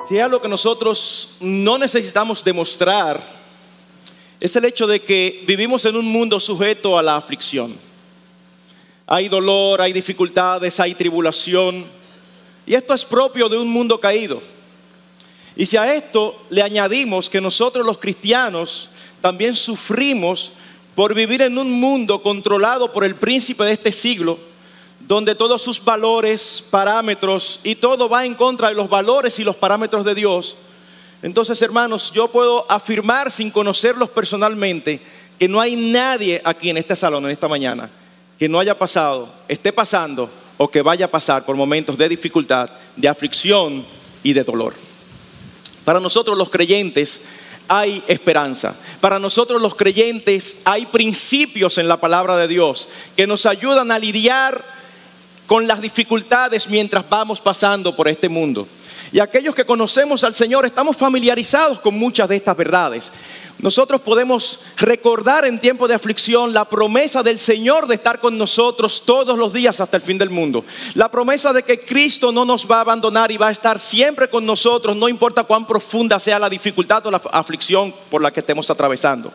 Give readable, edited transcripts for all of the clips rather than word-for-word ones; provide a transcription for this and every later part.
Si hay algo que nosotros no necesitamos demostrar, es el hecho de que vivimos en un mundo sujeto a la aflicción. Hay dolor, hay dificultades, hay tribulación, y esto es propio de un mundo caído. Y si a esto le añadimos que nosotros los cristianos también sufrimos por vivir en un mundo controlado por el príncipe de este siglo, donde todos sus valores, parámetros y todo va en contra de los valores y los parámetros de Dios. Entonces, hermanos, yo puedo afirmar sin conocerlos personalmente que no hay nadie aquí en este salón en esta mañana que no haya pasado, esté pasando o que vaya a pasar por momentos de dificultad, de aflicción y de dolor. Para nosotros los creyentes hay esperanza. Para nosotros los creyentes hay principios en la palabra de Dios que nos ayudan a lidiar con las dificultades mientras vamos pasando por este mundo. Y aquellos que conocemos al Señor estamos familiarizados con muchas de estas verdades. Nosotros podemos recordar en tiempo de aflicción la promesa del Señor de estar con nosotros todos los días hasta el fin del mundo. La promesa de que Cristo no nos va a abandonar y va a estar siempre con nosotros, no importa cuán profunda sea la dificultad o la aflicción por la que estemos atravesando.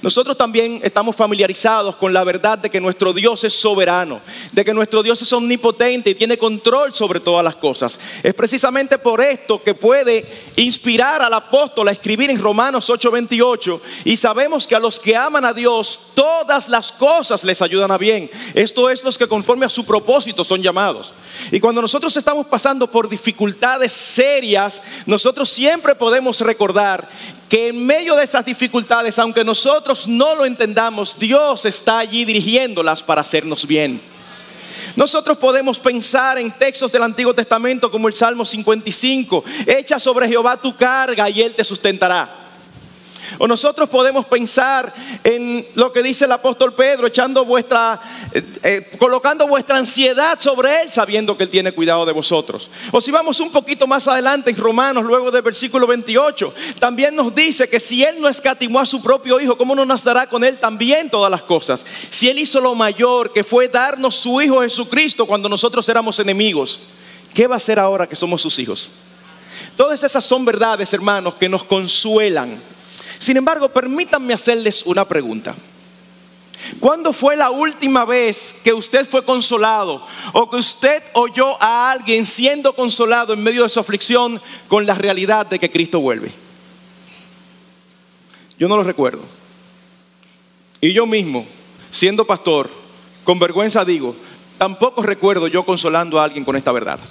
Nosotros también estamos familiarizados con la verdad de que nuestro Dios es soberano, de que nuestro Dios es omnipotente y tiene control sobre todas las cosas. Es precisamente por esto que puede inspirar al apóstol a escribir en Romanos 8:28. Y sabemos que a los que aman a Dios, todas las cosas les ayudan a bien. Esto es los que conforme a su propósito son llamados. Y cuando nosotros estamos pasando por dificultades serias, nosotros siempre podemos recordar que en medio de esas dificultades, aunque nosotros no lo entendamos, Dios está allí dirigiéndolas para hacernos bien. Nosotros podemos pensar en textos del Antiguo Testamento como el Salmo 55: echa sobre Jehová tu carga y Él te sustentará. O nosotros podemos pensar en lo que dice el apóstol Pedro, colocando vuestra ansiedad sobre Él, sabiendo que Él tiene cuidado de vosotros. O si vamos un poquito más adelante en Romanos, luego del versículo 28, también nos dice que si Él no escatimó a su propio Hijo, ¿cómo no nos dará con Él también todas las cosas? Si Él hizo lo mayor, que fue darnos su Hijo Jesucristo cuando nosotros éramos enemigos, ¿qué va a hacer ahora que somos sus hijos? Todas esas son verdades, hermanos, que nos consuelan. Sin embargo, permítanme hacerles una pregunta. ¿Cuándo fue la última vez que usted fue consolado o que usted oyó a alguien siendo consolado en medio de su aflicción con la realidad de que Cristo vuelve? Yo no lo recuerdo. Y yo mismo, siendo pastor, con vergüenza digo, tampoco recuerdo yo consolando a alguien con esta verdad.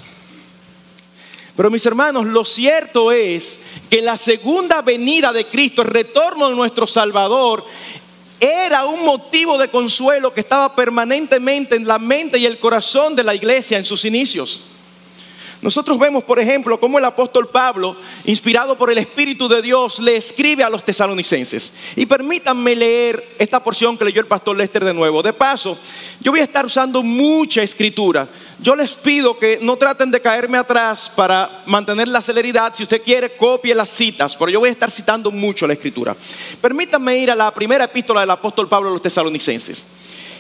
Pero mis hermanos, lo cierto es que la segunda venida de Cristo, el retorno de nuestro Salvador, era un motivo de consuelo que estaba permanentemente en la mente y el corazón de la iglesia en sus inicios. Nosotros vemos, por ejemplo, cómo el apóstol Pablo, inspirado por el Espíritu de Dios, le escribe a los tesalonicenses. Y permítanme leer esta porción que leyó el pastor Lester de nuevo. De paso, yo voy a estar usando mucha escritura. Yo les pido que no traten de caerme atrás para mantener la celeridad. Si usted quiere, copie las citas, pero yo voy a estar citando mucho la escritura. Permítanme ir a la primera epístola del apóstol Pablo a los tesalonicenses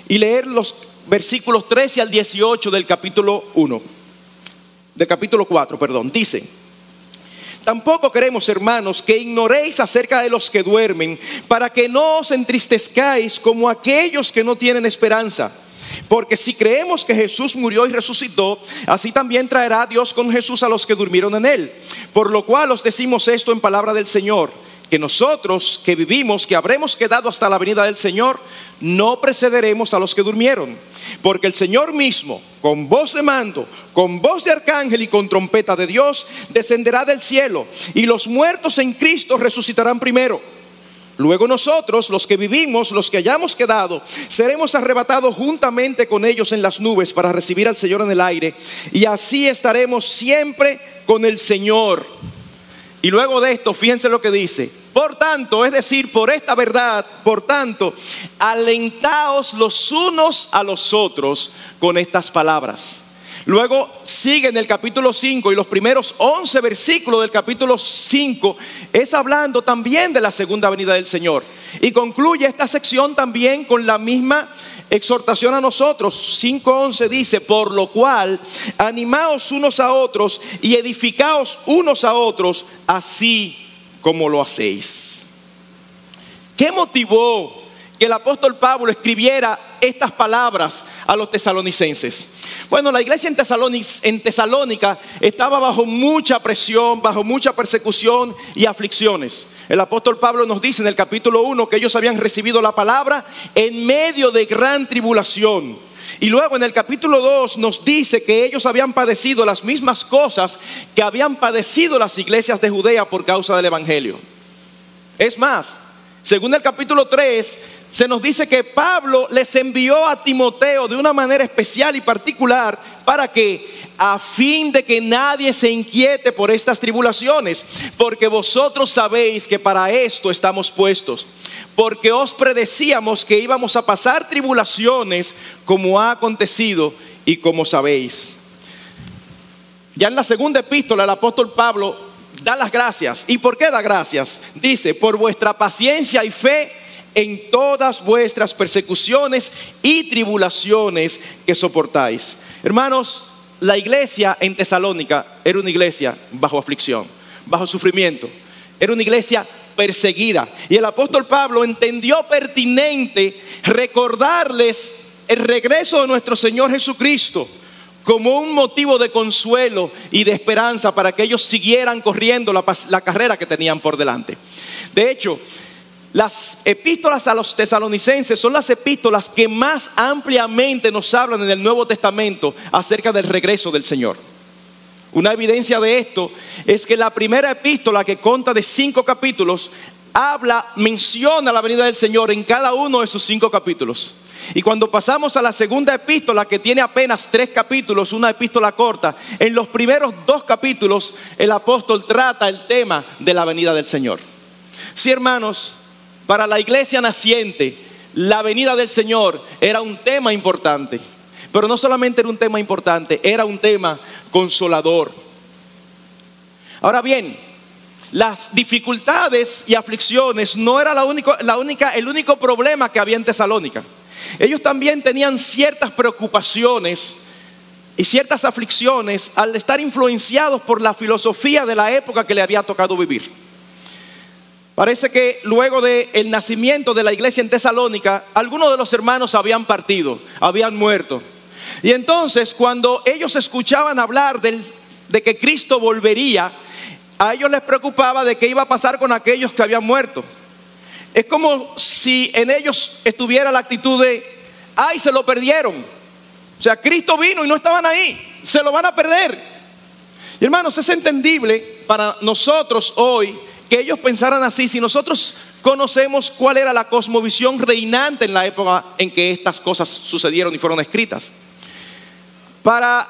y leer los versículos 13 al 18 del capítulo 4, dice: tampoco queremos, hermanos, que ignoréis acerca de los que duermen, para que no os entristezcáis como aquellos que no tienen esperanza. Porque si creemos que Jesús murió y resucitó, así también traerá Dios con Jesús a los que durmieron en él. Por lo cual os decimos esto en palabra del Señor, que nosotros que vivimos, que habremos quedado hasta la venida del Señor, no precederemos a los que durmieron. Porque el Señor mismo, con voz de mando, con voz de arcángel y con trompeta de Dios, descenderá del cielo, y los muertos en Cristo resucitarán primero. Luego nosotros, los que vivimos, los que hayamos quedado, seremos arrebatados juntamente con ellos en las nubes para recibir al Señor en el aire, y así estaremos siempre con el Señor. Y luego de esto, fíjense lo que dice: por tanto, es decir, por esta verdad, por tanto, alentaos los unos a los otros con estas palabras. Luego sigue en el capítulo 5 y los primeros 11 versículos del capítulo 5 es hablando también de la segunda venida del Señor. Y concluye esta sección también con la misma exhortación a nosotros. 5:11 dice: por lo cual, animaos unos a otros y edificaos unos a otros, así como lo hacéis. ¿Qué motivó que el apóstol Pablo escribiera estas palabras a los tesalonicenses? Bueno, la iglesia en Tesalónica estaba bajo mucha presión, bajo mucha persecución y aflicciones. El apóstol Pablo nos dice en el capítulo 1 que ellos habían recibido la palabra en medio de gran tribulación. Y luego en el capítulo 2 nos dice que ellos habían padecido las mismas cosas que habían padecido las iglesias de Judea por causa del evangelio. Es más, según el capítulo 3, se nos dice que Pablo les envió a Timoteo de una manera especial y particular para que, a fin de que nadie se inquiete por estas tribulaciones, porque vosotros sabéis que para esto estamos puestos, porque os predecíamos que íbamos a pasar tribulaciones, como ha acontecido y como sabéis. Ya en la segunda epístola el apóstol Pablo da las gracias. ¿Y por qué da gracias? Dice: por vuestra paciencia y fe en todas vuestras persecuciones y tribulaciones que soportáis. Hermanos, la iglesia en Tesalónica era una iglesia bajo aflicción, bajo sufrimiento. Era una iglesia perseguida. Y el apóstol Pablo entendió pertinente recordarles el regreso de nuestro Señor Jesucristo como un motivo de consuelo y de esperanza para que ellos siguieran corriendo la carrera que tenían por delante. De hecho, las epístolas a los tesalonicenses son las epístolas que más ampliamente nos hablan en el Nuevo Testamento acerca del regreso del Señor. Una evidencia de esto es que la primera epístola, que consta de 5 capítulos, menciona la venida del Señor en cada uno de sus 5 capítulos. Y cuando pasamos a la segunda epístola, que tiene apenas 3 capítulos, una epístola corta, en los primeros 2 capítulos el apóstol trata el tema de la venida del Señor. Sí, hermanos, para la iglesia naciente, la venida del Señor era un tema importante. Pero no solamente era un tema importante, era un tema consolador. Ahora bien, las dificultades y aflicciones no era el único problema que había en Tesalónica. Ellos también tenían ciertas preocupaciones y ciertas aflicciones al estar influenciados por la filosofía de la época que le había tocado vivir. Parece que luego del nacimiento de la iglesia en Tesalónica, algunos de los hermanos habían partido, habían muerto. Y entonces, cuando ellos escuchaban hablar de que Cristo volvería, a ellos les preocupaba de qué iba a pasar con aquellos que habían muerto. Es como si en ellos estuviera la actitud de: ¡ay, se lo perdieron! O sea, Cristo vino y no estaban ahí, se lo van a perder. Y hermanos, es entendible para nosotros hoy que ellos pensaran así, si nosotros conocemos cuál era la cosmovisión reinante en la época en que estas cosas sucedieron y fueron escritas. Para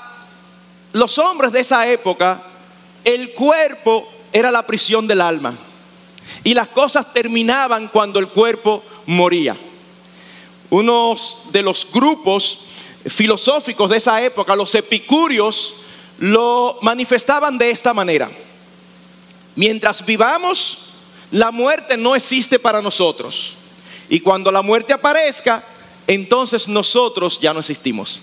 los hombres de esa época, el cuerpo era la prisión del alma, y las cosas terminaban cuando el cuerpo moría. Unos de los grupos filosóficos de esa época, los epicúreos, lo manifestaban de esta manera: mientras vivamos, la muerte no existe para nosotros, y cuando la muerte aparezca, entonces nosotros ya no existimos.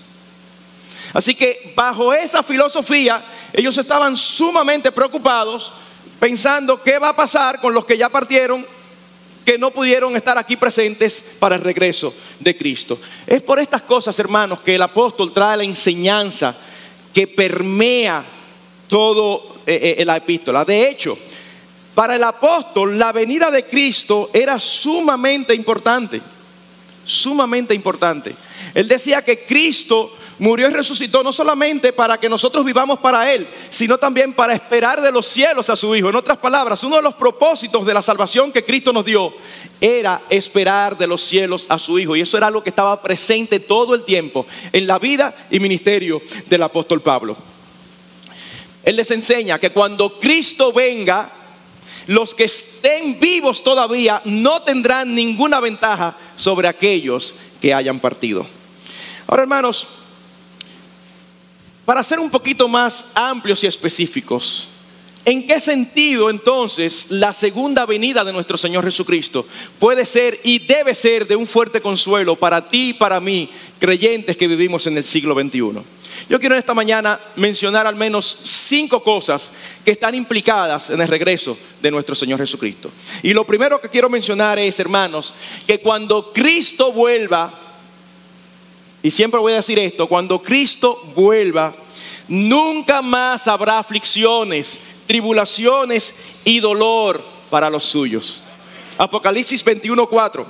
Así que bajo esa filosofía, ellos estaban sumamente preocupados, pensando qué va a pasar con los que ya partieron, que no pudieron estar aquí presentes para el regreso de Cristo. Es por estas cosas, hermanos, que el apóstol trae la enseñanza que permea todo la epístola. De hecho, para el apóstol, la venida de Cristo era sumamente importante. Sumamente importante. Él decía que Cristo murió y resucitó no solamente para que nosotros vivamos para Él, sino también para esperar de los cielos a su Hijo. En otras palabras, uno de los propósitos de la salvación que Cristo nos dio era esperar de los cielos a su Hijo. Y eso era algo que estaba presente todo el tiempo en la vida y ministerio del apóstol Pablo. Él les enseña que cuando Cristo venga, los que estén vivos todavía no tendrán ninguna ventaja sobre aquellos que hayan partido. Ahora, hermanos, Para ser un poquito más amplios y específicos, ¿en qué sentido entonces la segunda venida de nuestro Señor Jesucristo puede ser y debe ser de un fuerte consuelo para ti y para mí, creyentes que vivimos en el siglo XXI? Yo quiero en esta mañana mencionar al menos 5 cosas que están implicadas en el regreso de nuestro Señor Jesucristo. Y lo primero que quiero mencionar es, hermanos, que cuando Cristo vuelva, y siempre voy a decir esto, cuando Cristo vuelva, nunca más habrá aflicciones, tribulaciones y dolor para los suyos. Apocalipsis 21:4.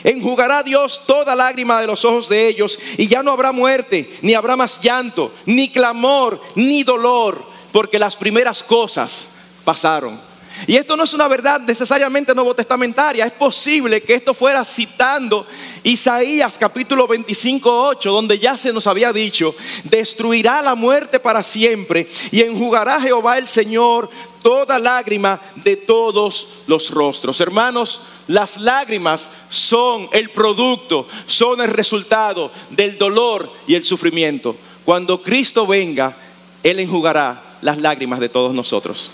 Enjugará Dios toda lágrima de los ojos de ellos, y ya no habrá muerte, ni habrá más llanto, ni clamor, ni dolor, porque las primeras cosas pasaron. Y esto no es una verdad necesariamente nuevotestamentaria. Es posible que esto fuera citando Isaías capítulo 25:8, donde ya se nos había dicho: destruirá la muerte para siempre, y enjugará Jehová el Señor toda lágrima de todos los rostros. Hermanos, las lágrimas son el producto, son el resultado del dolor y el sufrimiento. Cuando Cristo venga, Él enjugará las lágrimas de todos nosotros.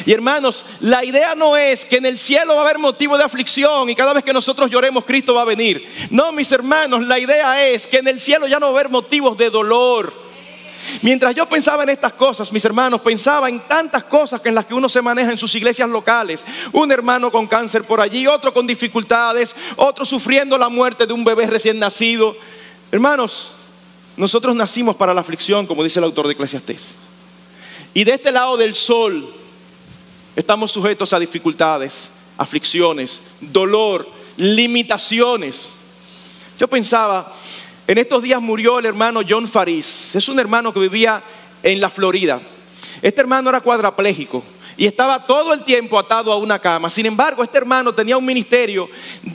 Y hermanos, la idea no es que en el cielo va a haber motivo de aflicción y cada vez que nosotros lloremos Cristo va a venir. No, mis hermanos, la idea es que en el cielo ya no va a haber motivos de dolor. Mientras yo pensaba en estas cosas, mis hermanos, pensaba en tantas cosas en las que uno se maneja en sus iglesias locales. Un hermano con cáncer por allí, otro con dificultades, otro sufriendo la muerte de un bebé recién nacido. Hermanos, nosotros nacimos para la aflicción, como dice el autor de Eclesiastés. Y de este lado del sol estamos sujetos a dificultades, aflicciones, dolor, limitaciones. Yo pensaba, en estos días murió el hermano John Faris. Es un hermano que vivía en la Florida. Este hermano era cuadrapléjico y estaba todo el tiempo atado a una cama. Sin embargo, este hermano tenía un ministerio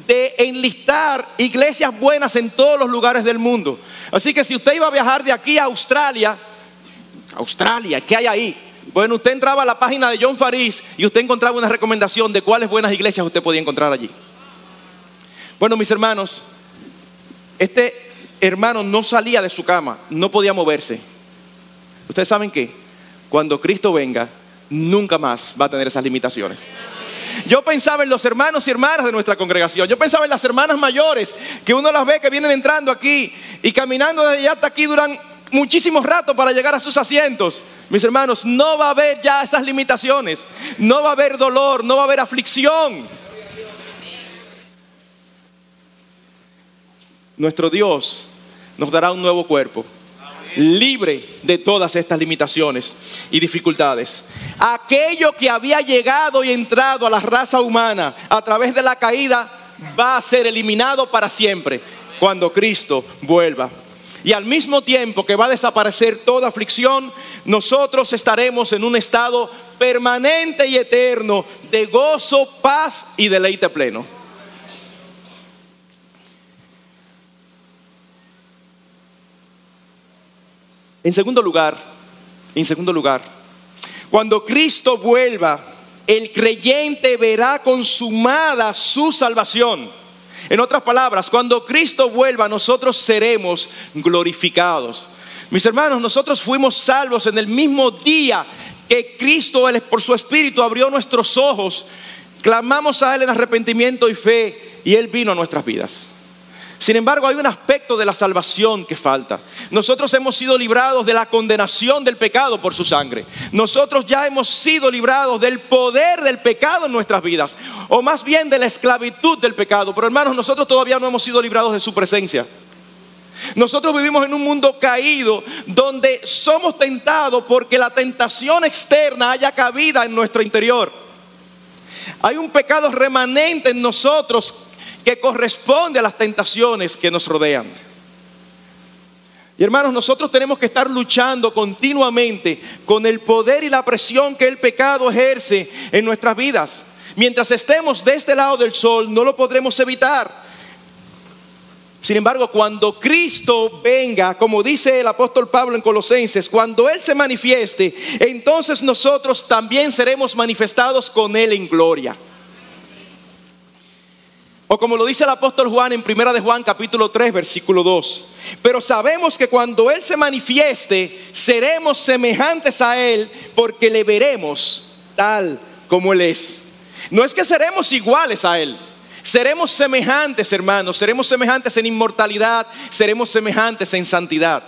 de enlistar iglesias buenas en todos los lugares del mundo. Así que si usted iba a viajar de aquí a Australia, ¿qué hay ahí? Bueno, usted entraba a la página de John Faris y usted encontraba una recomendación de cuáles buenas iglesias usted podía encontrar allí. Bueno, mis hermanos, este hermano no salía de su cama, no podía moverse. ¿Ustedes saben qué? Cuando Cristo venga, nunca más va a tener esas limitaciones. Yo pensaba en los hermanos y hermanas de nuestra congregación. Yo pensaba en las hermanas mayores, que uno las ve que vienen entrando aquí y caminando desde allá hasta aquí duran muchísimos ratos para llegar a sus asientos. Mis hermanos, no va a haber ya esas limitaciones. No va a haber dolor, no va a haber aflicción. Nuestro Dios nos dará un nuevo cuerpo, libre de todas estas limitaciones y dificultades. Aquello que había llegado y entrado a la raza humana a través de la caída va a ser eliminado para siempre cuando Cristo vuelva. Y al mismo tiempo que va a desaparecer toda aflicción, nosotros estaremos en un estado permanente y eterno de gozo, paz y deleite pleno. En segundo lugar, cuando Cristo vuelva, el creyente verá consumada su salvación. En otras palabras, cuando Cristo vuelva, nosotros seremos glorificados. Mis hermanos, nosotros fuimos salvos en el mismo día que Cristo, por su Espíritu, abrió nuestros ojos. Clamamos a Él en arrepentimiento y fe, y Él vino a nuestras vidas. Sin embargo, hay un aspecto de la salvación que falta. Nosotros hemos sido librados de la condenación del pecado por su sangre. Nosotros ya hemos sido librados del poder del pecado en nuestras vidas, o más bien de la esclavitud del pecado. Pero hermanos, nosotros todavía no hemos sido librados de su presencia. Nosotros vivimos en un mundo caído donde somos tentados porque la tentación externa haya cabida en nuestro interior. Hay un pecado remanente en nosotros que corresponde a las tentaciones que nos rodean. Y hermanos, nosotros tenemos que estar luchando continuamente con el poder y la presión que el pecado ejerce en nuestras vidas. Mientras estemos de este lado del sol, no lo podremos evitar. Sin embargo, cuando Cristo venga, como dice el apóstol Pablo en Colosenses, cuando Él se manifieste, entonces nosotros también seremos manifestados con Él en gloria. O como lo dice el apóstol Juan en 1 de Juan capítulo 3 versículo 2. Pero sabemos que cuando Él se manifieste, seremos semejantes a Él, porque le veremos tal como Él es. No es que seremos iguales a Él. Seremos semejantes, hermanos. Seremos semejantes en inmortalidad. Seremos semejantes en santidad.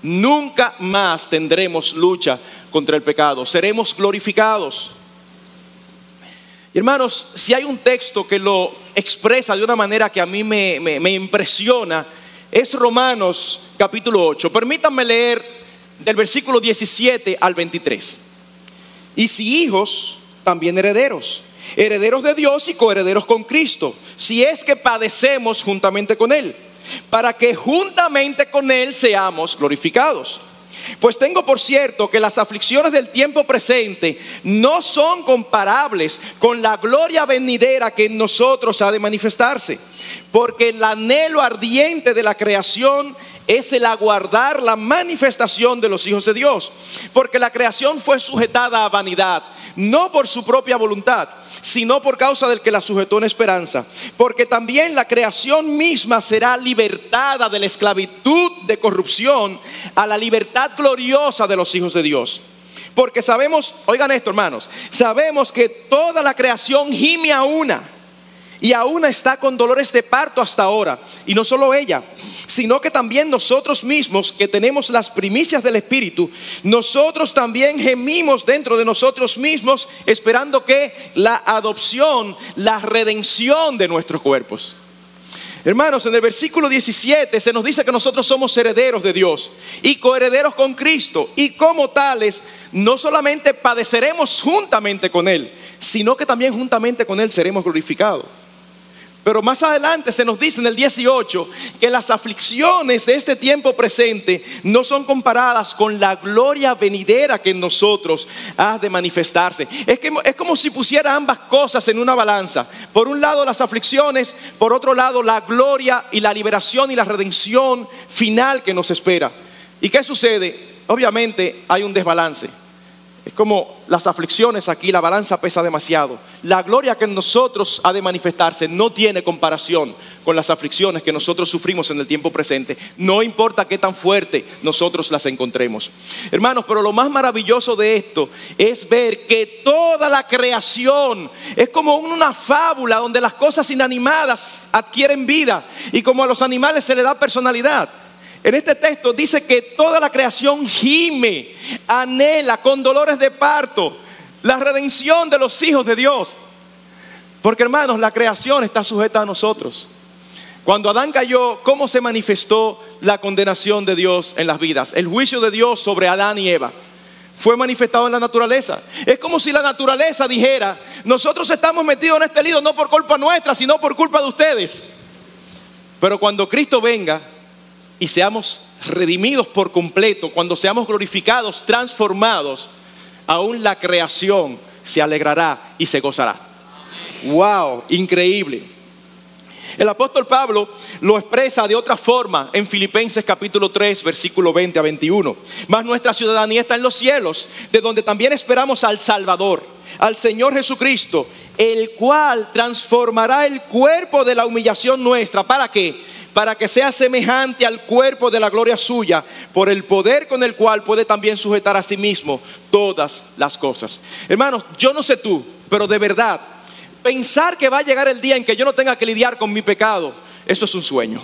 Nunca más tendremos lucha contra el pecado. Seremos glorificados. Y hermanos, si hay un texto que lo expresa de una manera que a mí me impresiona, es Romanos capítulo 8. Permítanme leer del versículo 17 al 23. Y si hijos, también herederos, herederos de Dios y coherederos con Cristo, si es que padecemos juntamente con Él, para que juntamente con Él seamos glorificados. Pues tengo por cierto que las aflicciones del tiempo presente no son comparables con la gloria venidera que en nosotros ha de manifestarse. Porque el anhelo ardiente de la creación es el aguardar la manifestación de los hijos de Dios. Porque la creación fue sujetada a vanidad, no por su propia voluntad, sino por causa del que la sujetó en esperanza. Porque también la creación misma será libertada de la esclavitud de corrupción a la libertad gloriosa de los hijos de Dios. Porque sabemos, oigan esto hermanos, sabemos que toda la creación gime a una, y aún está con dolores de parto hasta ahora. Y no solo ella, sino que también nosotros mismos, que tenemos las primicias del Espíritu, nosotros también gemimos dentro de nosotros mismos, esperando que la adopción, la redención de nuestros cuerpos. Hermanos, en el versículo 17 se nos dice que nosotros somos herederos de Dios y coherederos con Cristo, y como tales no solamente padeceremos juntamente con Él, sino que también juntamente con Él seremos glorificados. Pero más adelante se nos dice en el 18 que las aflicciones de este tiempo presente no son comparadas con la gloria venidera que en nosotros ha de manifestarse. Es como si pusiera ambas cosas en una balanza. Por un lado las aflicciones, por otro lado la gloria y la liberación y la redención final que nos espera. ¿Y qué sucede? Obviamente hay un desbalance. Es como las aflicciones aquí, la balanza pesa demasiado. La gloria que en nosotros ha de manifestarse no tiene comparación con las aflicciones que nosotros sufrimos en el tiempo presente. No importa qué tan fuerte nosotros las encontremos. Hermanos, pero lo más maravilloso de esto es ver que toda la creación es como una fábula donde las cosas inanimadas adquieren vida y como a los animales se le da personalidad. En este texto dice que toda la creación gime, anhela con dolores de parto la redención de los hijos de Dios. Porque hermanos, la creación está sujeta a nosotros. Cuando Adán cayó, ¿cómo se manifestó la condenación de Dios en las vidas? El juicio de Dios sobre Adán y Eva fue manifestado en la naturaleza. Es como si la naturaleza dijera: nosotros estamos metidos en este lío no por culpa nuestra, sino por culpa de ustedes. Pero cuando Cristo venga y seamos redimidos por completo, cuando seamos glorificados, transformados, aún la creación se alegrará y se gozará. ¡Wow! Increíble. El apóstol Pablo lo expresa de otra forma en Filipenses capítulo 3 versículo 20 a 21. Mas nuestra ciudadanía está en los cielos, de donde también esperamos al Salvador, al Señor Jesucristo, el cual transformará el cuerpo de la humillación nuestra. ¿Para qué? Para que sea semejante al cuerpo de la gloria suya, por el poder con el cual puede también sujetar a sí mismo todas las cosas. Hermanos, yo no sé tú, pero de verdad, pensar que va a llegar el día en que yo no tenga que lidiar con mi pecado, eso es un sueño.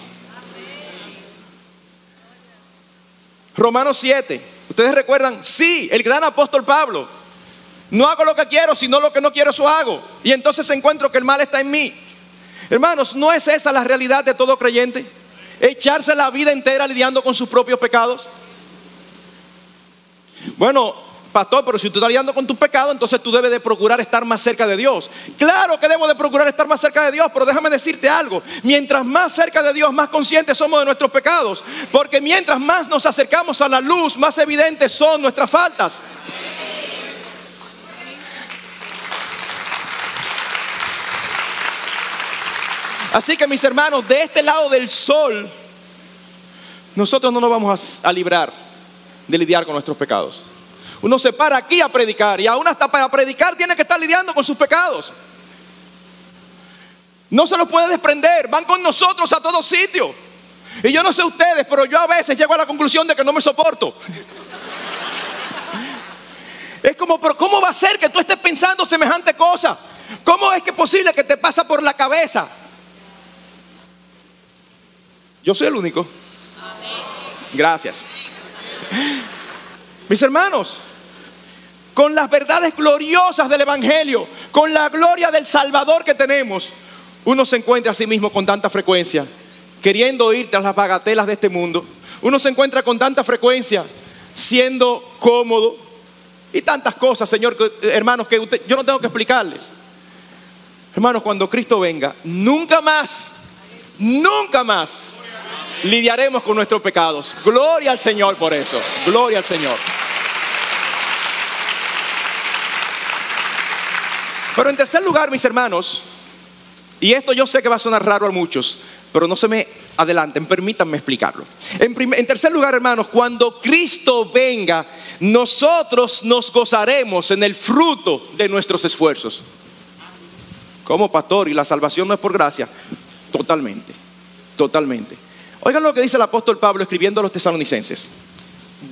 Romanos 7, ¿ustedes recuerdan? Sí, el gran apóstol Pablo: no hago lo que quiero, sino lo que no quiero, eso hago. Y entonces encuentro que el mal está en mí. Hermanos, ¿no es esa la realidad de todo creyente? Echarse la vida entera lidiando con sus propios pecados. Bueno, pastor, pero si tú estás lidiando con tus pecados, entonces tú debes de procurar estar más cerca de Dios. Claro que debo de procurar estar más cerca de Dios, pero déjame decirte algo: mientras más cerca de Dios, más conscientes somos de nuestros pecados. Porque mientras más nos acercamos a la luz, más evidentes son nuestras faltas. Así que mis hermanos, de este lado del sol, nosotros no nos vamos a librar de lidiar con nuestros pecados. Uno se para aquí a predicar, y aún hasta para predicar tiene que estar lidiando con sus pecados. No se los puede desprender, van con nosotros a todos sitios. Y yo no sé ustedes, pero yo a veces llego a la conclusión de que no me soporto. Es como, pero ¿cómo va a ser que tú estés pensando semejante cosa? ¿Cómo es que es posible que te pasa por la cabeza? Yo soy el único. Gracias. Mis hermanos, con las verdades gloriosas del Evangelio, con la gloria del Salvador que tenemos, uno se encuentra a sí mismo con tanta frecuencia queriendo ir tras las bagatelas de este mundo. Uno se encuentra con tanta frecuencia siendo cómodo y tantas cosas, Señor, hermanos, que yo no tengo que explicarles. Hermanos, cuando Cristo venga, nunca más lidiaremos con nuestros pecados. Gloria al Señor por eso. Gloria al Señor. Pero en tercer lugar, mis hermanos, y esto yo sé que va a sonar raro a muchos, pero no se me adelanten, permítanme explicarlo. En tercer lugar, hermanos, cuando Cristo venga, nosotros nos gozaremos en el fruto de nuestros esfuerzos. ¿Cómo, pastor? ¿Y la salvación no es por gracia? Totalmente. Oigan lo que dice el apóstol Pablo escribiendo a los tesalonicenses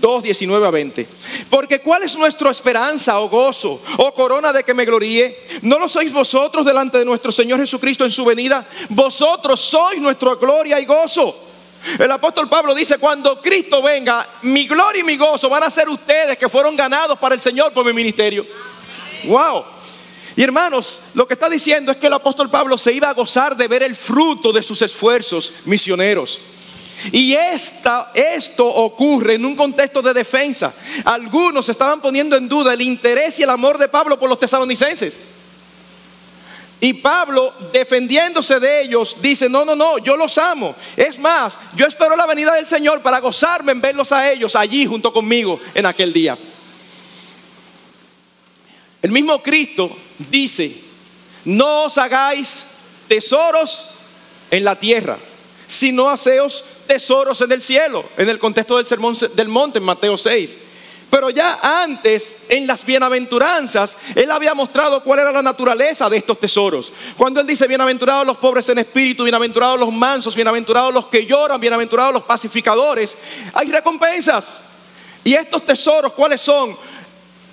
2:19-20. Porque ¿cuál es nuestra esperanza o gozo o corona de que me gloríe? ¿No lo sois vosotros delante de nuestro Señor Jesucristo en su venida? Vosotros sois nuestra gloria y gozo. El apóstol Pablo dice: cuando Cristo venga, mi gloria y mi gozo van a ser ustedes que fueron ganados para el Señor por mi ministerio. Wow. Y hermanos, lo que está diciendo es que el apóstol Pablo se iba a gozar de ver el fruto de sus esfuerzos misioneros. Y esto ocurre en un contexto de defensa. Algunos estaban poniendo en duda el interés y el amor de Pablo por los tesalonicenses. Y Pablo, defendiéndose de ellos, dice: no, yo los amo. Es más, yo espero la venida del Señor para gozarme en verlos a ellos allí junto conmigo en aquel día. El mismo Cristo dice: no os hagáis tesoros en la tierra, sino haceos tesoros en el cielo, en el contexto del sermón del monte en Mateo 6. Pero ya antes, en las bienaventuranzas, Él había mostrado cuál era la naturaleza de estos tesoros. Cuando Él dice: bienaventurados los pobres en espíritu, bienaventurados los mansos, bienaventurados los que lloran, bienaventurados los pacificadores, hay recompensas. Y estos tesoros, ¿cuáles son?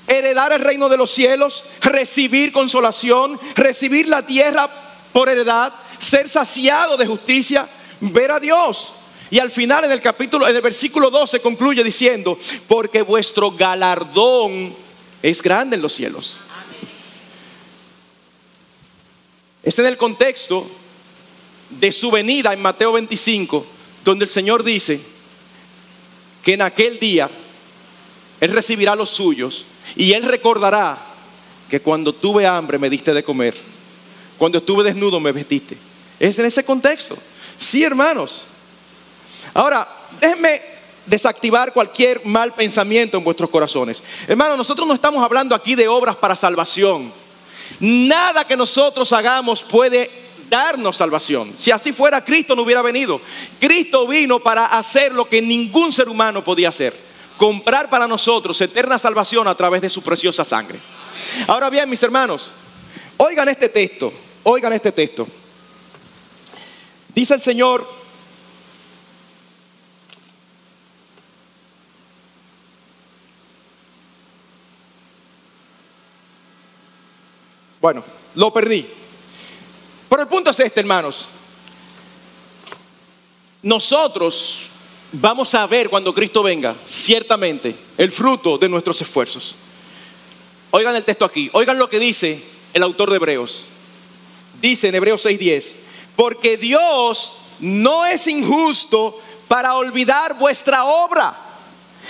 Heredar el reino de los cielos, recibir consolación, recibir la tierra por heredad, ser saciado de justicia, ver a Dios. Y al final en el versículo 12 concluye diciendo: porque vuestro galardón es grande en los cielos. Es en el contexto de su venida en Mateo 25, donde el Señor dice que en aquel día Él recibirá a los suyos y Él recordará que cuando tuve hambre me diste de comer, cuando estuve desnudo me vestiste. Es en ese contexto. Sí, hermanos. Ahora, déjenme desactivar cualquier mal pensamiento en vuestros corazones. Hermanos, nosotros no estamos hablando aquí de obras para salvación. Nada que nosotros hagamos puede darnos salvación. Si así fuera, Cristo no hubiera venido. Cristo vino para hacer lo que ningún ser humano podía hacer: comprar para nosotros eterna salvación a través de su preciosa sangre. Ahora bien, mis hermanos, oigan este texto. Dice el Señor: bueno, lo perdí. Pero el punto es este, hermanos. Nosotros vamos a ver cuando Cristo venga, ciertamente, el fruto de nuestros esfuerzos. Oigan el texto aquí. Oigan lo que dice el autor de Hebreos. Dice en Hebreos 6:10: porque Dios no es injusto para olvidar vuestra obra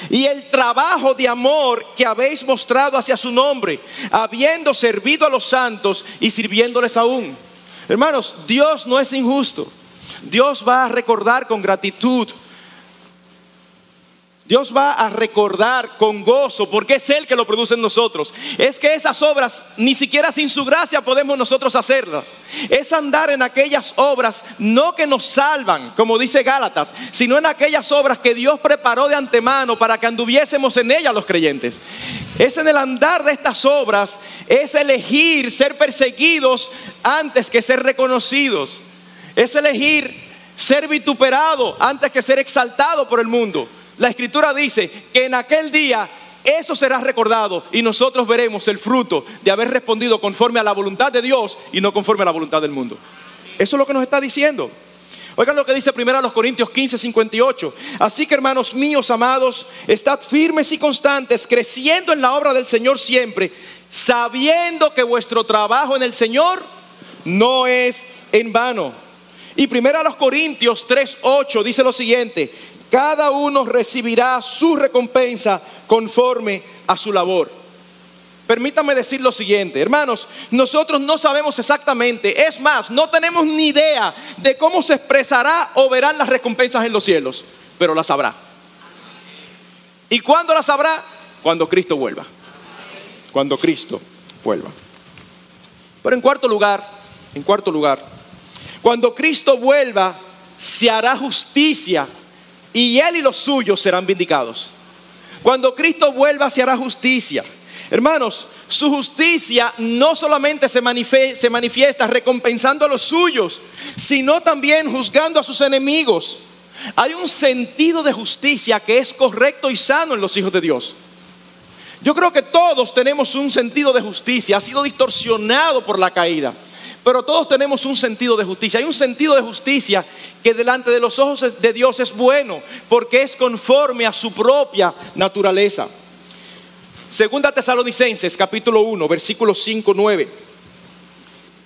y el trabajo de amor que habéis mostrado hacia su nombre, habiendo servido a los santos y sirviéndoles aún. Hermanos, Dios no es injusto. Dios va a recordar con gratitud Dios va a recordar con gozo, porque es Él que lo produce en nosotros. Es que esas obras, ni siquiera sin su gracia podemos nosotros hacerlas. Es andar en aquellas obras, no que nos salvan, como dice Gálatas, sino en aquellas obras que Dios preparó de antemano para que anduviésemos en ellas los creyentes. Es en el andar de estas obras, es elegir ser perseguidos antes que ser reconocidos. Es elegir ser vituperado antes que ser exaltado por el mundo. La Escritura dice que en aquel día eso será recordado y nosotros veremos el fruto de haber respondido conforme a la voluntad de Dios y no conforme a la voluntad del mundo. Eso es lo que nos está diciendo. Oigan lo que dice 1 Corintios 15:58. Así que, hermanos míos amados, estad firmes y constantes, creciendo en la obra del Señor siempre, sabiendo que vuestro trabajo en el Señor no es en vano. Y 1 Corintios 3:8 dice lo siguiente: cada uno recibirá su recompensa conforme a su labor. Permítame decir lo siguiente, hermanos, nosotros no sabemos exactamente, es más, no tenemos ni idea de cómo se expresará o verán las recompensas en los cielos, pero las habrá. ¿Y cuándo las habrá? Cuando Cristo vuelva. Cuando Cristo vuelva. Pero en cuarto lugar, cuando Cristo vuelva, se hará justicia y Él y los suyos serán vindicados. Cuando Cristo vuelva, se hará justicia. Hermanos, su justicia no solamente se manifiesta recompensando a los suyos, sino también juzgando a sus enemigos. Hay un sentido de justicia que es correcto y sano en los hijos de Dios. Yo creo que todos tenemos un sentido de justicia, ha sido distorsionado por la caída, pero todos tenemos un sentido de justicia. Hay un sentido de justicia que delante de los ojos de Dios es bueno, porque es conforme a su propia naturaleza. Segunda Tesalonicenses capítulo 1 versículos 5-9.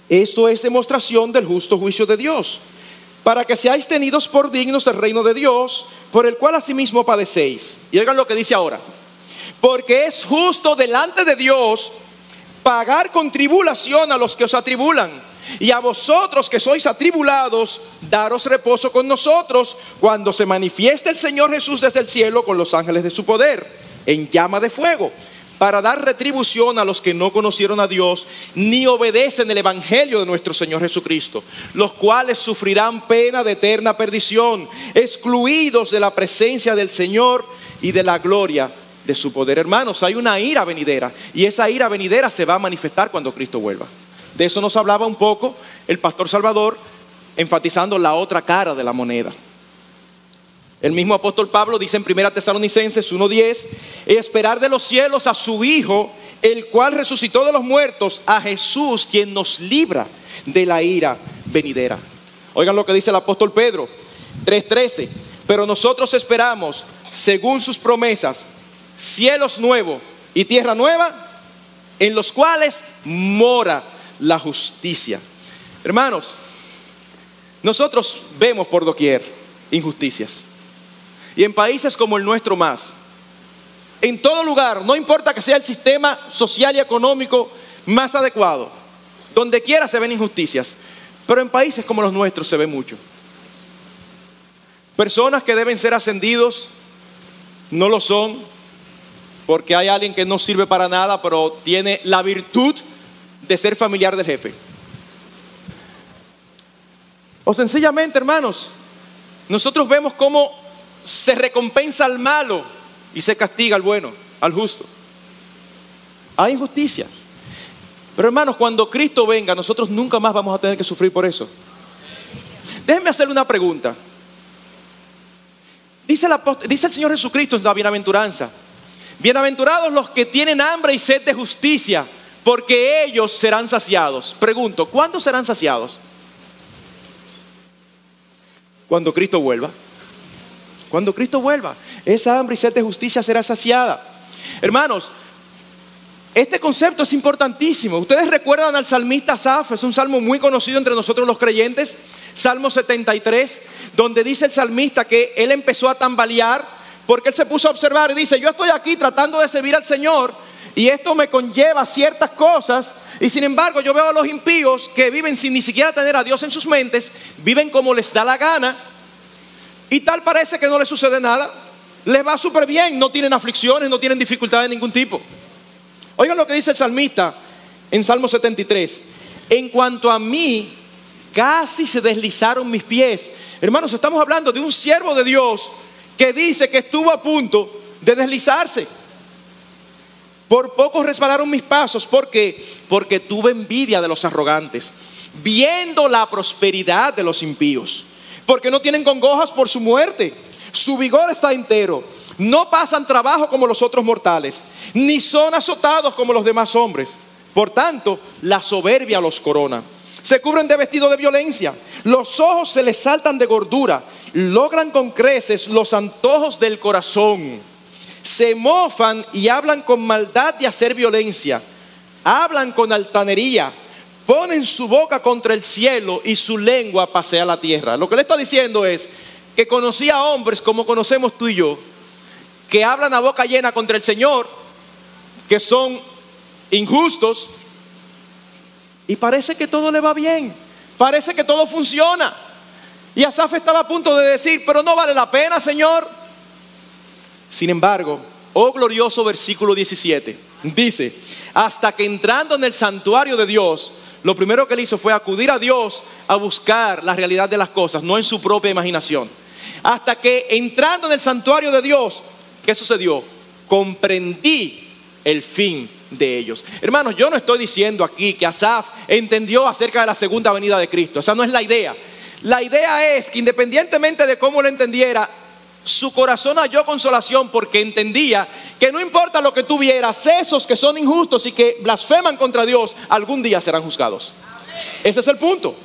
Esto es demostración del justo juicio de Dios, para que seáis tenidos por dignos del reino de Dios, por el cual asimismo padecéis. Y oigan lo que dice ahora: porque es justo delante de Dios pagar con tribulación a los que os atribulan, y a vosotros que sois atribulados, daros reposo con nosotros, cuando se manifieste el Señor Jesús desde el cielo con los ángeles de su poder, en llama de fuego, para dar retribución a los que no conocieron a Dios, ni obedecen el evangelio de nuestro Señor Jesucristo, los cuales sufrirán pena de eterna perdición, excluidos de la presencia del Señor y de la gloria de su poder. Hermanos, hay una ira venidera, y esa ira venidera se va a manifestar cuando Cristo vuelva. De eso nos hablaba un poco el pastor Salvador, enfatizando la otra cara de la moneda. El mismo apóstol Pablo dice en 1 Tesalonicenses 1:10: esperar de los cielos a su Hijo, el cual resucitó de los muertos, a Jesús, quien nos libra de la ira venidera. Oigan lo que dice el apóstol Pedro 3:13: pero nosotros esperamos, según sus promesas, cielos nuevos y tierra nueva, en los cuales mora la justicia. Hermanos, nosotros vemos por doquier injusticias, y en países como el nuestro más. En todo lugar, no importa que sea el sistema social y económico más adecuado, donde quiera se ven injusticias, pero en países como los nuestros se ve mucho. Personas que deben ser ascendidos no lo son, porque hay alguien que no sirve para nada, pero tiene la virtud de ser familiar del jefe. O sencillamente, hermanos, nosotros vemos cómo se recompensa al malo y se castiga al bueno, al justo. Hay injusticia. Pero hermanos, cuando Cristo venga, nosotros nunca más vamos a tener que sufrir por eso. Déjenme hacerle una pregunta. Dice el Señor Jesucristo en la bienaventuranza: bienaventurados los que tienen hambre y sed de justicia, porque ellos serán saciados. Pregunto, ¿cuándo serán saciados? Cuando Cristo vuelva. Cuando Cristo vuelva, esa hambre y sed de justicia será saciada. Hermanos, este concepto es importantísimo. Ustedes recuerdan al salmista Asaf, es un salmo muy conocido entre nosotros los creyentes, Salmo 73, donde dice el salmista que él empezó a tambalear porque él se puso a observar y dice: yo estoy aquí tratando de servir al Señor y esto me conlleva ciertas cosas, y sin embargo yo veo a los impíos que viven sin ni siquiera tener a Dios en sus mentes, viven como les da la gana, y tal parece que no les sucede nada. Les va súper bien, no tienen aflicciones, no tienen dificultades de ningún tipo. Oigan lo que dice el salmista en Salmo 73. En cuanto a mí, casi se deslizaron mis pies. Hermanos, estamos hablando de un siervo de Dios que dice que estuvo a punto de deslizarse. Por poco resbalaron mis pasos. ¿Por qué? Porque tuve envidia de los arrogantes, viendo la prosperidad de los impíos, porque no tienen congojas por su muerte. Su vigor está entero. No pasan trabajo como los otros mortales, ni son azotados como los demás hombres. Por tanto, la soberbia los corona. Se cubren de vestido de violencia. Los ojos se les saltan de gordura. Logran con creces los antojos del corazón. Se mofan y hablan con maldad de hacer violencia. Hablan con altanería. Ponen su boca contra el cielo y su lengua pasea la tierra. Lo que le está diciendo es que conocía hombres como conocemos tú y yo, que hablan a boca llena contra el Señor, que son injustos, y parece que todo le va bien, parece que todo funciona. Y Asaf estaba a punto de decir, pero no vale la pena, Señor. Sin embargo, oh glorioso versículo 17, dice, hasta que entrando en el santuario de Dios, lo primero que él hizo fue acudir a Dios a buscar la realidad de las cosas, no en su propia imaginación. Hasta que entrando en el santuario de Dios, ¿qué sucedió? Comprendí el fin de ellos. Hermanos, yo no estoy diciendo aquí que Asaf entendió acerca de la segunda venida de Cristo. Esa no es la idea. La idea es que independientemente de cómo lo entendiera, su corazón halló consolación porque entendía que no importa lo que tuvieras, esos que son injustos y que blasfeman contra Dios, algún día serán juzgados. Ese es el punto.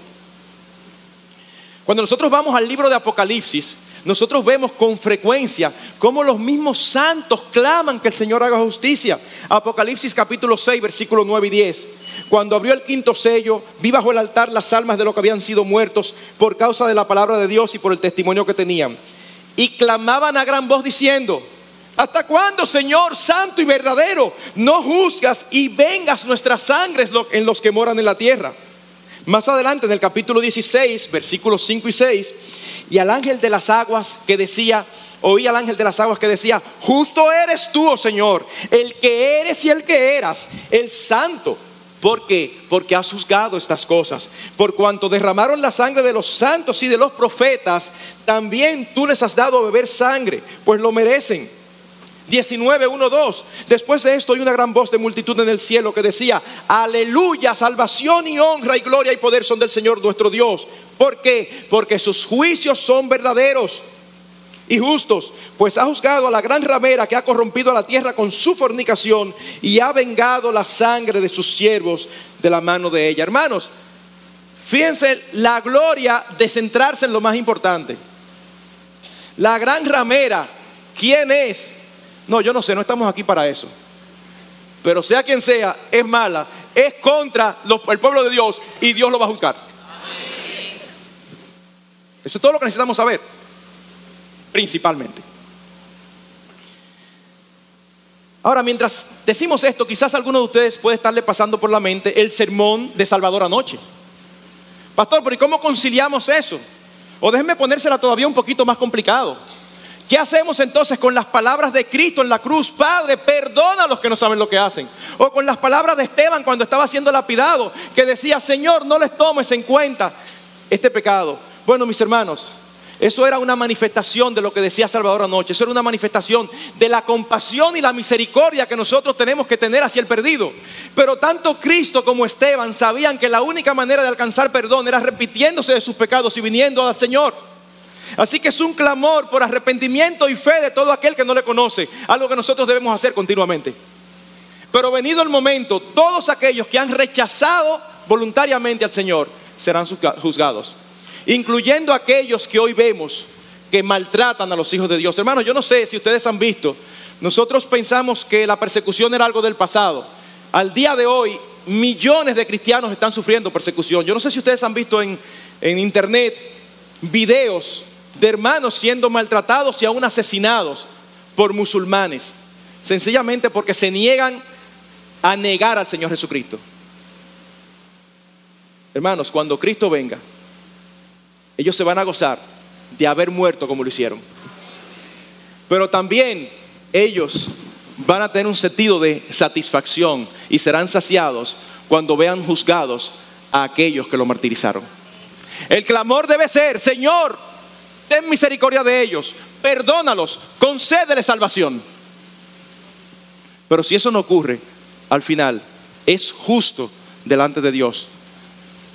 Cuando nosotros vamos al libro de Apocalipsis, nosotros vemos con frecuencia cómo los mismos santos claman que el Señor haga justicia. Apocalipsis capítulo 6, versículos 9 y 10. Cuando abrió el quinto sello, vi bajo el altar las almas de los que habían sido muertos por causa de la palabra de Dios y por el testimonio que tenían. Y clamaban a gran voz diciendo, ¿hasta cuándo, Señor santo y verdadero, no juzgas y vengas nuestras sangres en los que moran en la tierra? Más adelante en el capítulo 16, versículos 5 y 6, y al ángel de las aguas que decía, oí al ángel de las aguas que decía, justo eres tú, oh Señor, el que eres y el que eras, el santo. ¿Por qué? Porque has juzgado estas cosas. Por cuanto derramaron la sangre de los santos y de los profetas, también tú les has dado a beber sangre, pues lo merecen. 19, 1, 2. Después de esto oí una gran voz de multitud en el cielo que decía, aleluya, salvación y honra y gloria y poder son del Señor nuestro Dios. ¿Por qué? Porque sus juicios son verdaderos y justos, pues ha juzgado a la gran ramera que ha corrompido a la tierra con su fornicación y ha vengado la sangre de sus siervos de la mano de ella. Hermanos, fíjense la gloria de centrarse en lo más importante. La gran ramera, ¿quién es? No, yo no sé, no estamos aquí para eso. Pero sea quien sea, es mala, es contra el pueblo de Dios y Dios lo va a juzgar. Eso es todo lo que necesitamos saber. Principalmente. Ahora, mientras decimos esto, quizás alguno de ustedes puede estarle pasando por la mente el sermón de Salvador anoche. Pastor, pero ¿y cómo conciliamos eso? O déjenme ponérsela todavía un poquito más complicado. ¿Qué hacemos entonces con las palabras de Cristo en la cruz? Padre, perdona a los que no saben lo que hacen. O con las palabras de Esteban cuando estaba siendo lapidado, que decía, Señor, no les tomes en cuenta este pecado. Bueno, mis hermanos, eso era una manifestación de lo que decía Salvador anoche. Eso era una manifestación de la compasión y la misericordia que nosotros tenemos que tener hacia el perdido. Pero tanto Cristo como Esteban sabían que la única manera de alcanzar perdón era arrepintiéndose de sus pecados y viniendo al Señor. Así que es un clamor por arrepentimiento y fe de todo aquel que no le conoce, algo que nosotros debemos hacer continuamente. Pero venido el momento, todos aquellos que han rechazado voluntariamente al Señor serán juzgados, incluyendo aquellos que hoy vemos que maltratan a los hijos de Dios. Hermanos, yo no sé si ustedes han visto, nosotros pensamos que la persecución era algo del pasado. Al día de hoy, millones de cristianos están sufriendo persecución. Yo no sé si ustedes han visto en internet videos de hermanos siendo maltratados y aún asesinados por musulmanes, sencillamente porque se niegan a negar al Señor Jesucristo. Hermanos, cuando Cristo venga, ellos se van a gozar de haber muerto como lo hicieron. pero también ellos van a tener un sentido de satisfacción y serán saciados cuando vean juzgados a aquellos que lo martirizaron. El clamor debe ser: Señor, ten misericordia de ellos, perdónalos, concédeles salvación. Pero si eso no ocurre, al final es justo delante de Dios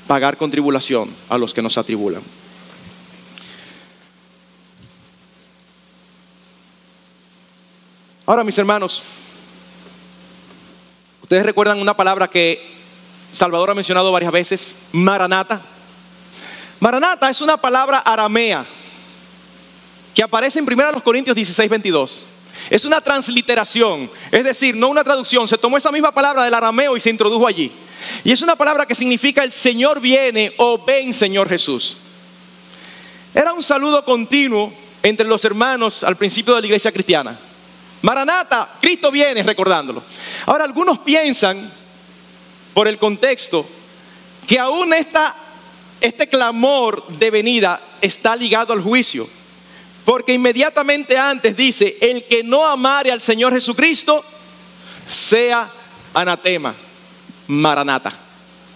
pagar con tribulación a los que nos atribulan. Ahora, mis hermanos, ustedes recuerdan una palabra que Salvador ha mencionado varias veces: Maranata. Maranata es una palabra aramea que aparece en 1 Corintios 16:22. Es una transliteración, es decir, no una traducción. Se tomó esa misma palabra del arameo y se introdujo allí. Y es una palabra que significa: el Señor viene, o ven, Señor Jesús. Era un saludo continuo entre los hermanos al principio de la iglesia cristiana. Maranata, Cristo viene, recordándolo. Ahora, algunos piensan, por el contexto, que aún este clamor de venida está ligado al juicio. Porque inmediatamente antes dice: el que no amare al Señor Jesucristo, sea anatema. Maranata,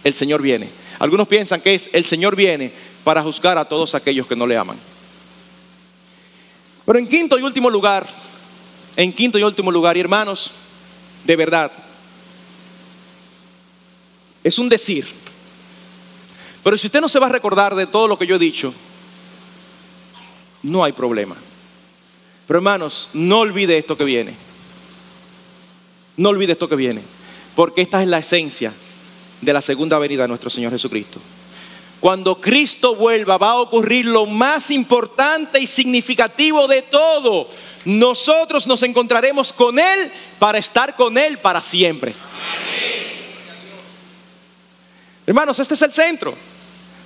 el Señor viene. Algunos piensan que es: el Señor viene para juzgar a todos aquellos que no le aman. Pero en quinto y último lugar, y hermanos, de verdad, es un decir. Pero si usted no se va a recordar de todo lo que yo he dicho, no hay problema. Pero hermanos, no olvide esto que viene. No olvide esto que viene, porque esta es la esencia de la segunda venida de nuestro Señor Jesucristo. Cuando Cristo vuelva, va a ocurrir lo más importante y significativo de todo. Nosotros nos encontraremos con Él para estar con Él para siempre. Hermanos, este es el centro.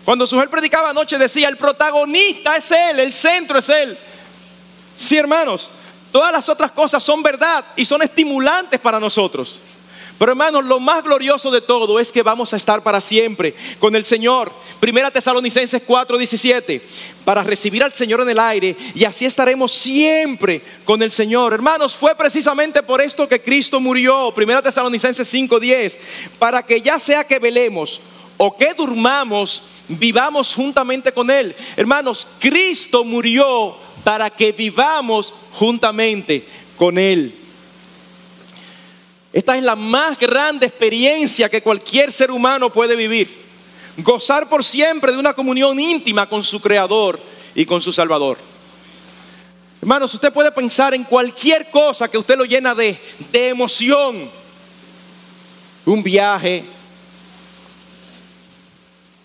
Cuando Sujel predicaba anoche decía: el protagonista es Él, el centro es Él. Sí, hermanos, todas las otras cosas son verdad y son estimulantes para nosotros. Pero hermanos, lo más glorioso de todo es que vamos a estar para siempre con el Señor. 1 Tesalonicenses 4:17, para recibir al Señor en el aire, y así estaremos siempre con el Señor. Hermanos, fue precisamente por esto que Cristo murió. 1 Tesalonicenses 5:10, para que ya sea que velemos o que durmamos, vivamos juntamente con Él. Hermanos, Cristo murió para que vivamos juntamente con Él. Esta es la más grande experiencia que cualquier ser humano puede vivir: gozar por siempre de una comunión íntima con su Creador y con su Salvador. Hermanos, usted puede pensar en cualquier cosa que usted lo llena de emoción. Un viaje,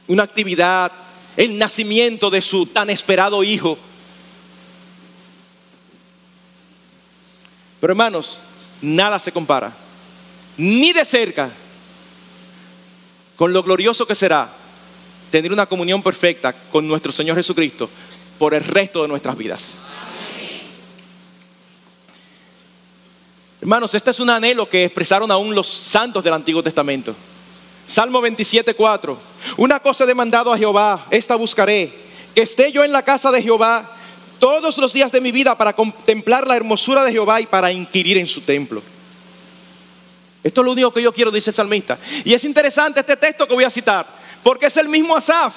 una actividad, el nacimiento de su tan esperado hijo. Pero hermanos, nada se compara, ni de cerca, con lo glorioso que será tener una comunión perfecta con nuestro Señor Jesucristo por el resto de nuestras vidas. Hermanos, este es un anhelo que expresaron aún los santos del Antiguo Testamento. Salmo 27:4. Una cosa he demandado a Jehová, esta buscaré, que esté yo en la casa de Jehová todos los días de mi vida, para contemplar la hermosura de Jehová y para inquirir en su templo. Esto es lo único que yo quiero, dice el salmista. Y es interesante este texto que voy a citar, porque es el mismo Asaf.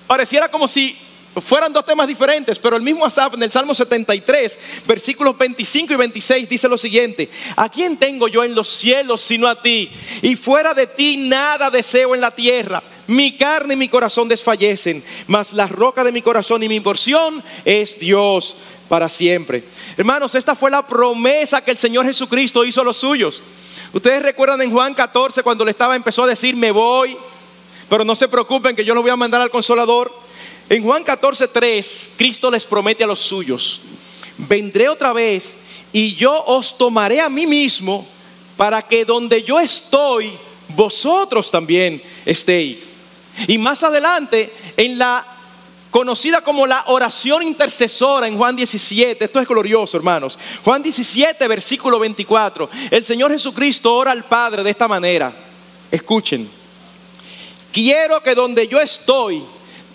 Pareciera como si fueran dos temas diferentes, pero el mismo Asaf en el Salmo 73, versículos 25 y 26 dice lo siguiente: ¿a quién tengo yo en los cielos sino a ti? Y fuera de ti nada deseo en la tierra. Mi carne y mi corazón desfallecen, mas la roca de mi corazón y mi porción es Dios para siempre. Hermanos, esta fue la promesa que el Señor Jesucristo hizo a los suyos. Ustedes recuerdan en Juan 14 cuando empezó a decir: me voy, pero no se preocupen que yo los voy a mandar al Consolador. En Juan 14:3, Cristo les promete a los suyos: vendré otra vez y yo os tomaré a mí mismo, para que donde yo estoy, vosotros también estéis. Y más adelante, en la conocida como la oración intercesora en Juan 17, esto es glorioso, hermanos. Juan 17, versículo 24, el Señor Jesucristo ora al Padre de esta manera. Escuchen: quiero que donde yo estoy,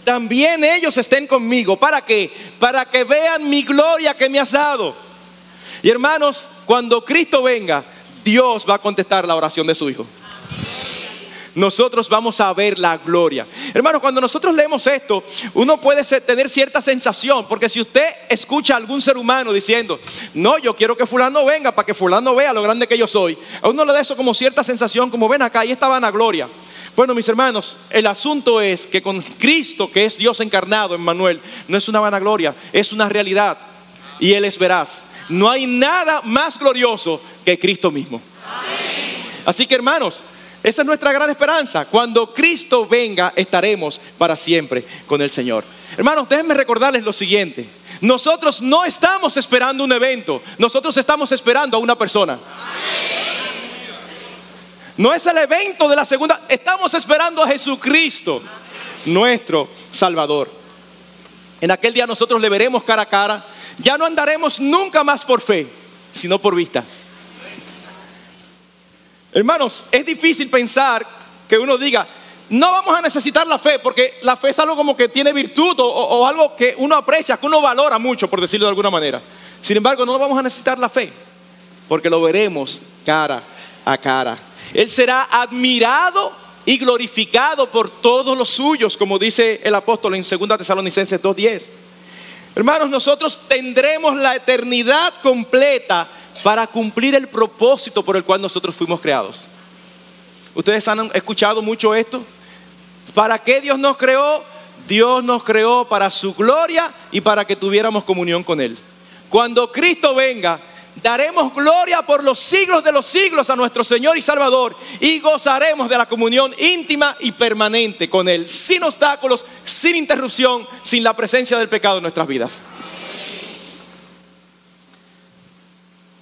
también ellos estén conmigo. ¿Para qué? Para que vean mi gloria que me has dado, Y hermanos, cuando Cristo venga, Dios va a contestar la oración de su Hijo. Nosotros vamos a ver la gloria. Hermanos, cuando nosotros leemos esto, uno puede tener cierta sensación, porque si usted escucha a algún ser humano diciendo, no, yo quiero que fulano venga para que fulano vea lo grande que yo soy, a uno le da eso como cierta sensación, como ven acá, ahí está vanagloria. Bueno, mis hermanos, el asunto es que con Cristo, que es Dios encarnado, Emmanuel, no es una vanagloria, es una realidad, y Él es veraz. No hay nada más glorioso que Cristo mismo. Así que, hermanos, esa es nuestra gran esperanza. Cuando Cristo venga, estaremos para siempre con el Señor. Hermanos, déjenme recordarles lo siguiente. Nosotros no estamos esperando un evento. Nosotros estamos esperando a una persona. No es el evento de la segunda. Estamos esperando a Jesucristo, nuestro Salvador. En aquel día nosotros le veremos cara a cara. Ya no andaremos nunca más por fe, sino por vista. Hermanos, es difícil pensar que uno diga, no vamos a necesitar la fe, porque la fe es algo como que tiene virtud o algo que uno aprecia, que uno valora mucho, por decirlo de alguna manera. Sin embargo, no vamos a necesitar la fe, porque lo veremos cara a cara. Él será admirado y glorificado por todos los suyos, como dice el apóstol en 2 Tesalonicenses 2:10. Hermanos, nosotros tendremos la eternidad completa para cumplir el propósito por el cual nosotros fuimos creados. Ustedes han escuchado mucho esto. ¿Para qué Dios nos creó? Dios nos creó para su gloria y para que tuviéramos comunión con Él. Cuando Cristo venga, daremos gloria por los siglos de los siglos a nuestro Señor y Salvador, y gozaremos de la comunión íntima y permanente con Él, sin obstáculos, sin interrupción, sin la presencia del pecado en nuestras vidas.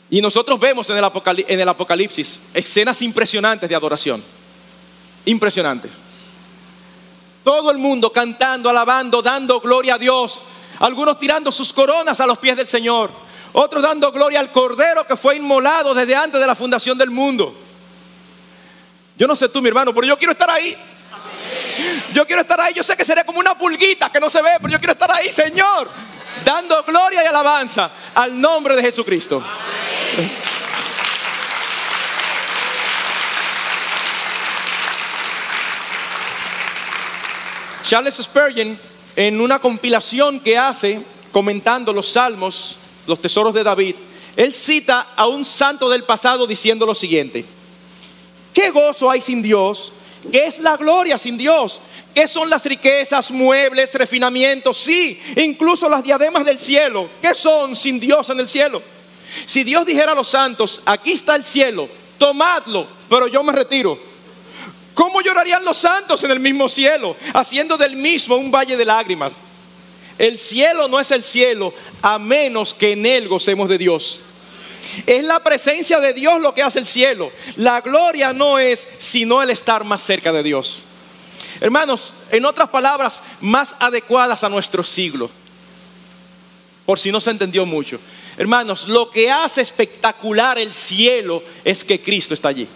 Y nosotros vemos en el Apocalipsis escenas impresionantes de adoración. Impresionantes. Todo el mundo cantando, alabando, dando gloria a Dios. Algunos tirando sus coronas a los pies del Señor. Otros dando gloria al Cordero que fue inmolado desde antes de la fundación del mundo. Yo no sé tú, mi hermano, pero yo quiero estar ahí. Yo quiero estar ahí. Yo sé que sería como una pulguita que no se ve, pero yo quiero estar ahí, Señor, dando gloria y alabanza al nombre de Jesucristo. Charles Spurgeon, en una compilación que hace comentando los salmos, los tesoros de David, él cita a un santo del pasado diciendo lo siguiente: ¿qué gozo hay sin Dios? ¿Qué es la gloria sin Dios? ¿Qué son las riquezas, muebles, refinamientos? Sí, incluso las diademas del cielo. ¿Qué son sin Dios en el cielo? Si Dios dijera a los santos, aquí está el cielo, tomadlo, pero yo me retiro, ¿cómo llorarían los santos en el mismo cielo, haciendo del mismo un valle de lágrimas? El cielo no es el cielo a menos que en él gocemos de Dios. Es la presencia de Dios lo que hace el cielo. La gloria no es sino el estar más cerca de Dios. Hermanos, en otras palabras más adecuadas a nuestro siglo, por si no se entendió mucho. Hermanos, lo que hace espectacular el cielo es que Cristo está allí.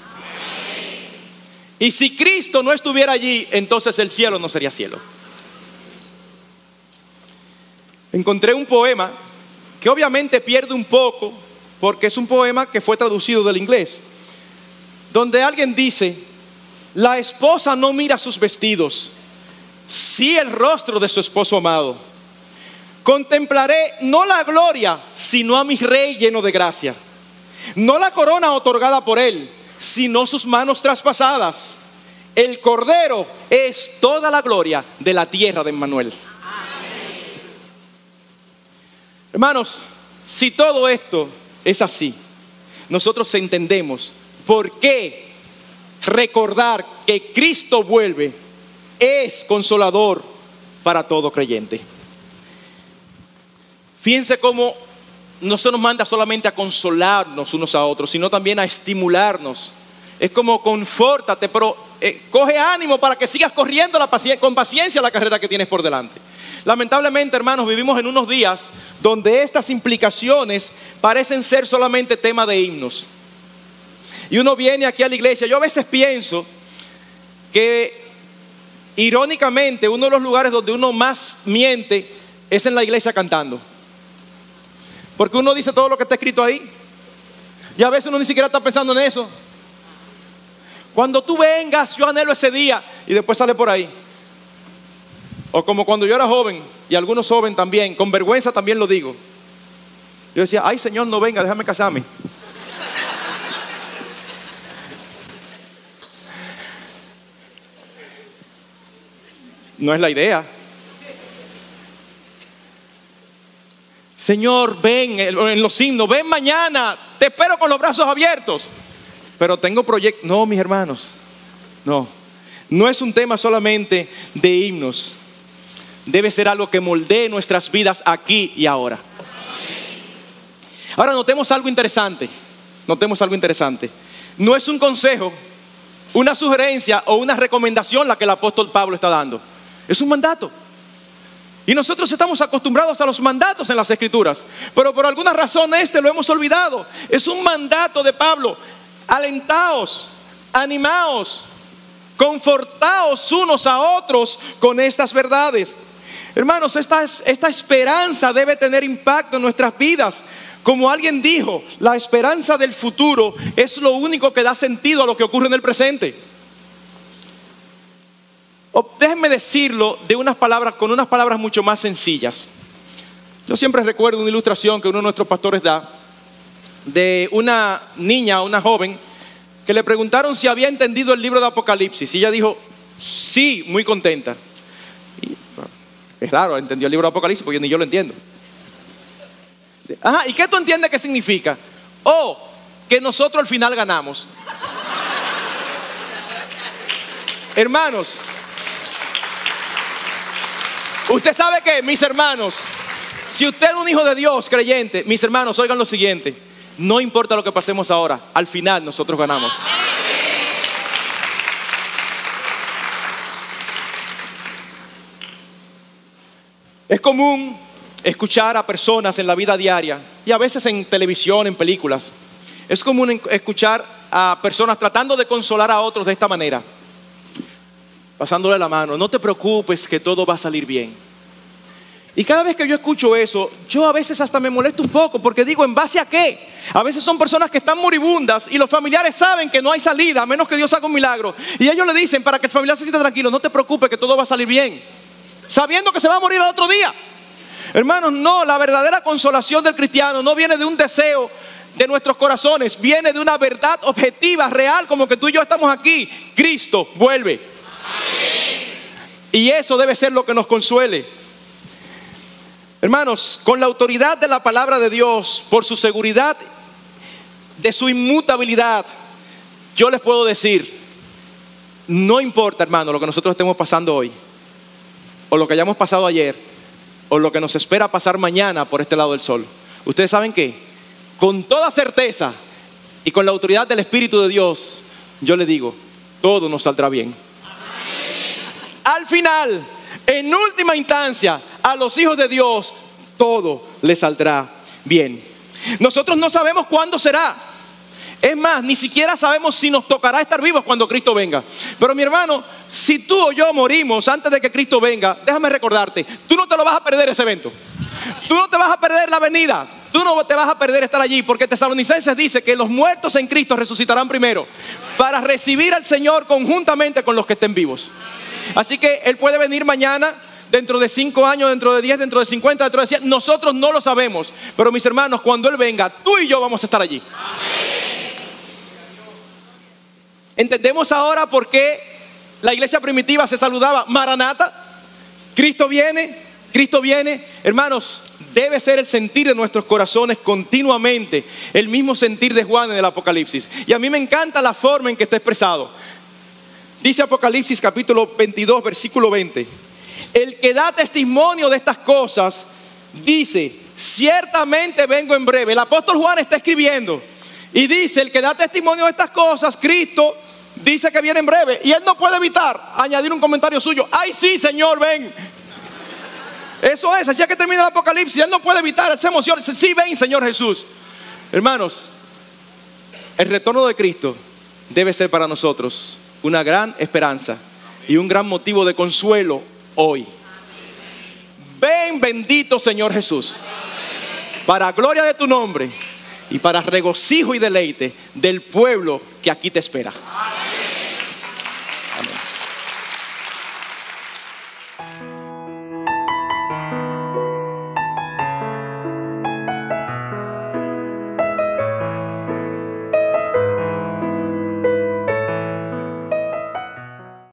Y si Cristo no estuviera allí, entonces el cielo no sería cielo. Encontré un poema que obviamente pierde un poco, porque es un poema que fue traducido del inglés, donde alguien dice: la esposa no mira sus vestidos, sí el rostro de su esposo amado. Contemplaré no la gloria, sino a mi rey lleno de gracia. No la corona otorgada por él, sino sus manos traspasadas. El Cordero es toda la gloria de la tierra de Emmanuel. Hermanos, si todo esto es así, nosotros entendemos por qué recordar que Cristo vuelve es consolador para todo creyente. Fíjense cómo no se nos manda solamente a consolarnos unos a otros, sino también a estimularnos. Es como: confórtate, pero coge ánimo para que sigas corriendo con paciencia la carrera que tienes por delante. Lamentablemente, hermanos, vivimos en unos días donde estas implicaciones parecen ser solamente tema de himnos. Y uno viene aquí a la iglesia. Yo a veces pienso que, irónicamente, uno de los lugares donde uno más miente es en la iglesia cantando. Porque uno dice todo lo que está escrito ahí. Y a veces uno ni siquiera está pensando en eso. Cuando tú vengas, yo anhelo ese día. Y después sale por ahí. O como cuando yo era joven, y algunos jóvenes también, con vergüenza también lo digo. Yo decía, ay Señor, no venga, déjame casarme. No es la idea. Señor, ven en los himnos, ven mañana, te espero con los brazos abiertos. Pero tengo proyectos. No, mis hermanos, no es un tema solamente de himnos. Debe ser algo que moldee nuestras vidas aquí y ahora. Ahora notemos algo interesante. No es un consejo, una sugerencia o una recomendación la que el apóstol Pablo está dando. Es un mandato. Y nosotros estamos acostumbrados a los mandatos en las Escrituras, pero por alguna razón lo hemos olvidado. Es un mandato de Pablo. Alentaos, animaos, confortaos unos a otros con estas verdades. Hermanos, esta esperanza debe tener impacto en nuestras vidas. Como alguien dijo, la esperanza del futuro es lo único que da sentido a lo que ocurre en el presente. Déjenme decirlo con unas palabras mucho más sencillas. Yo siempre recuerdo una ilustración que uno de nuestros pastores da de una niña, una joven, que le preguntaron si había entendido el libro de Apocalipsis. Y ella dijo, sí, muy contenta. Y, es raro, entendió el libro de Apocalipsis porque ni yo lo entiendo. Ajá, ¿y qué tú entiendes que significa? Que nosotros al final ganamos. Hermanos, usted sabe que, mis hermanos, si usted es un hijo de Dios creyente, mis hermanos, oigan lo siguiente: no importa lo que pasemos ahora, al final nosotros ganamos. Es común escuchar a personas en la vida diaria y a veces en televisión, en películas. Es común escuchar a personas tratando de consolar a otros de esta manera, pasándole la mano. No te preocupes, que todo va a salir bien. Y cada vez que yo escucho eso, yo a veces hasta me molesto un poco, porque digo, ¿en base a qué? A veces son personas que están moribundas y los familiares saben que no hay salida, a menos que Dios haga un milagro. Y ellos le dicen, para que el familiar se sienta tranquilo, no te preocupes, que todo va a salir bien, sabiendo que se va a morir al otro día. Hermanos, no, la verdadera consolación del cristiano no viene de un deseo de nuestros corazones, viene de una verdad objetiva, real, como que tú y yo estamos aquí. Cristo vuelve. Amén. Y eso debe ser lo que nos consuele. Hermanos, con la autoridad de la palabra de Dios, por su seguridad, de su inmutabilidad, yo les puedo decir, no importa, hermano, lo que nosotros estemos pasando hoy, o lo que hayamos pasado ayer, o lo que nos espera pasar mañana por este lado del sol. ¿Ustedes saben qué? Con toda certeza y con la autoridad del Espíritu de Dios, yo le digo, todo nos saldrá bien. Al final, en última instancia, a los hijos de Dios, todo les saldrá bien. Nosotros no sabemos cuándo será. Es más, ni siquiera sabemos si nos tocará estar vivos cuando Cristo venga. Pero mi hermano, si tú o yo morimos antes de que Cristo venga, déjame recordarte, tú no te lo vas a perder ese evento. Tú no te vas a perder la venida. Tú no te vas a perder estar allí, porque Tesalonicenses dice que los muertos en Cristo resucitarán primero para recibir al Señor conjuntamente con los que estén vivos. Así que Él puede venir mañana, dentro de 5 años, dentro de 10, dentro de 50, dentro de 100. Nosotros no lo sabemos, pero mis hermanos, cuando Él venga, tú y yo vamos a estar allí. ¿Entendemos ahora por qué la iglesia primitiva se saludaba Maranata? Cristo viene, Cristo viene. Hermanos, debe ser el sentir de nuestros corazones continuamente, el mismo sentir de Juan en el Apocalipsis. Y a mí me encanta la forma en que está expresado. Dice Apocalipsis capítulo 22, versículo 20: el que da testimonio de estas cosas dice, ciertamente vengo en breve. El apóstol Juan está escribiendo y dice, el que da testimonio de estas cosas, Cristo, dice que viene en breve. Y él no puede evitar añadir un comentario suyo: ay sí, Señor, ven. Eso es, así es que termina el Apocalipsis. Él no puede evitar, él se emociona, dice, sí, ven, Señor Jesús. Hermanos, el retorno de Cristo debe ser para nosotros una gran esperanza y un gran motivo de consuelo hoy. Ven, bendito Señor Jesús. para gloria de tu nombre y para regocijo y deleite del pueblo que aquí te espera.